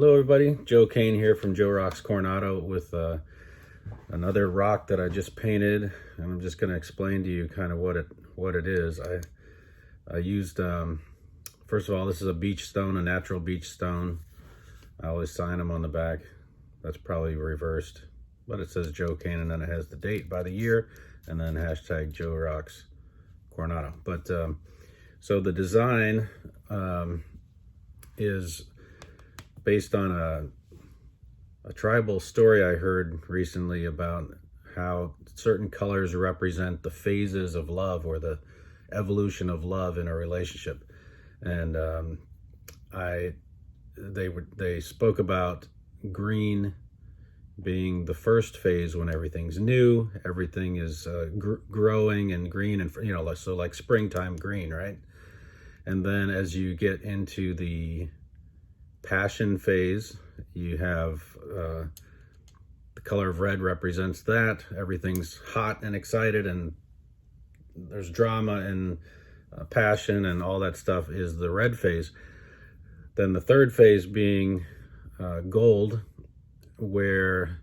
Hello everybody, Joe Kane here from Joe Rocks Coronado with another rock that I just painted, and I'm just going to explain to you kind of what it is. I used, first of all, this is a beach stone, a natural beach stone. I always sign them on the back. That's probably reversed, but it says Joe Kane, and then it has the date by the year, and then hashtag Joe Rocks Coronado. But so the design is based on a tribal story I heard recently about how certain colors represent the phases of love or the evolution of love in a relationship. And they spoke about green being the first phase when everything's new, everything is growing and green, and so like springtime green, right? And then as you get into the passion phase, you have the color of red represents that everything's hot and excited and there's drama and passion and all that stuff is the red phase. Then the third phase being gold, where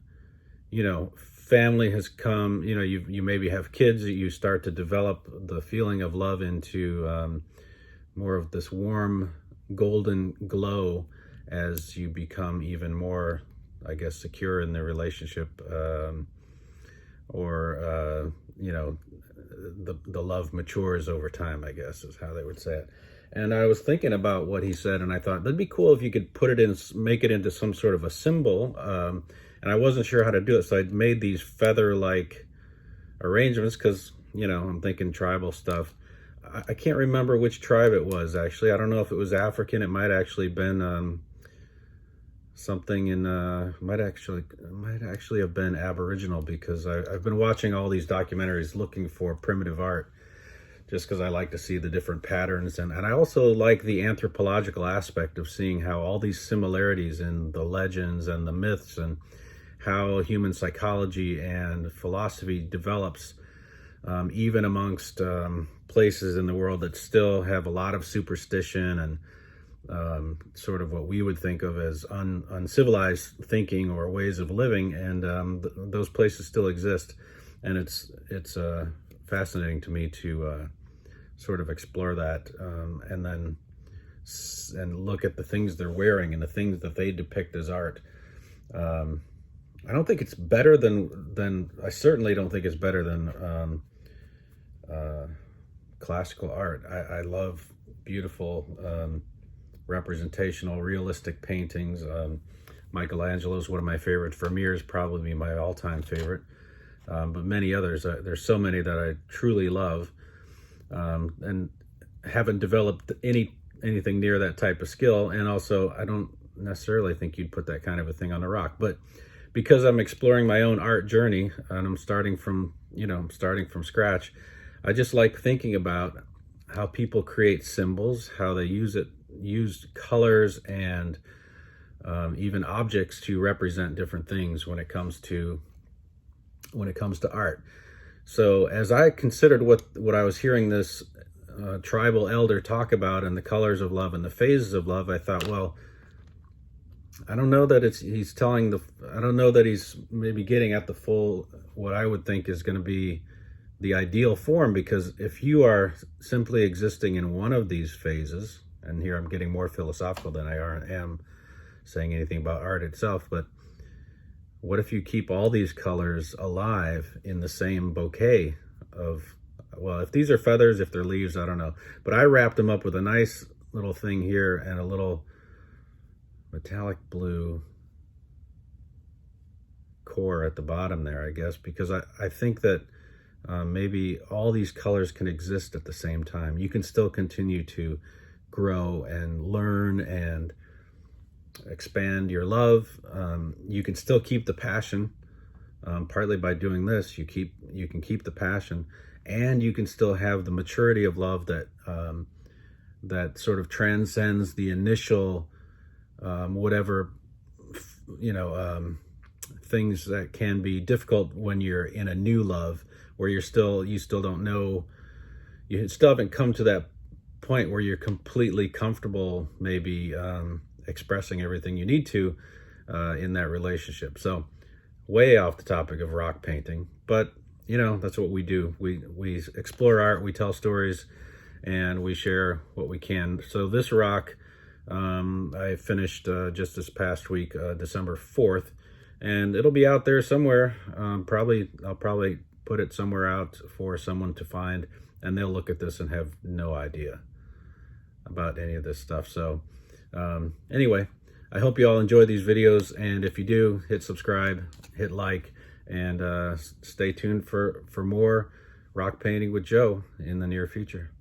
family has come, you maybe have kids, you start to develop the feeling of love into more of this warm golden glow as you become even more, I guess, secure in the relationship, or the love matures over time, I guess is how they would say it. And I was thinking about what he said, and I thought that'd be cool if you could put it in, make it into some sort of a symbol. And I wasn't sure how to do it, so I made these feather-like arrangements because I'm thinking tribal stuff. I can't remember which tribe it was, actually. I don't know if it was African. It might actually been something in might actually have been Aboriginal, because I've been watching all these documentaries looking for primitive art, just because I like to see the different patterns, and I also like the anthropological aspect of seeing how all these similarities in the legends and the myths and how human psychology and philosophy develops, even amongst places in the world that still have a lot of superstition and sort of what we would think of as uncivilized thinking or ways of living, and those places still exist, and it's fascinating to me to sort of explore that, and look at the things they're wearing and the things that they depict as art. I don't think it's better than I certainly don't think it's better than classical art. I love beautiful representational, realistic paintings. Michelangelo's one of my favorites. Vermeer's probably my all-time favorite, but many others. There's so many that I truly love, and haven't developed anything near that type of skill. And also, I don't necessarily think you'd put that kind of a thing on a rock. But because I'm exploring my own art journey and I'm starting from scratch, I just like thinking about how people create symbols, how they use colors and even objects to represent different things when it comes to art. So as I considered what I was hearing this tribal elder talk about, and the colors of love and the phases of love, I thought, well, I don't know that I don't know that he's maybe getting at the full, what I would think is going to be the ideal form, because if you are simply existing in one of these phases, and here I'm getting more philosophical than I am saying anything about art itself, but what if you keep all these colors alive in the same bouquet of, well, if these are feathers, if they're leaves, I don't know. But I wrapped them up with a nice little thing here and a little metallic blue core at the bottom there, I guess, because I think that maybe all these colors can exist at the same time. You can still continue to grow and learn and expand your love. You can still keep the passion. Partly by doing this, you can keep the passion, and you can still have the maturity of love that sort of transcends the initial whatever things that can be difficult when you're in a new love, where you still don't know, you still haven't come to that point where you're completely comfortable maybe expressing everything you need to in that relationship. So way off the topic of rock painting, but you know, that's what we do. We explore art, we tell stories, and we share what we can. So this rock, I finished just this past week, December 4th, and it'll be out there somewhere. I'll probably put it somewhere out for someone to find, and they'll look at this and have no idea about any of this stuff. So anyway, I hope you all enjoy these videos, and if you do, hit subscribe, hit like, and stay tuned for more rock painting with Joe in the near future.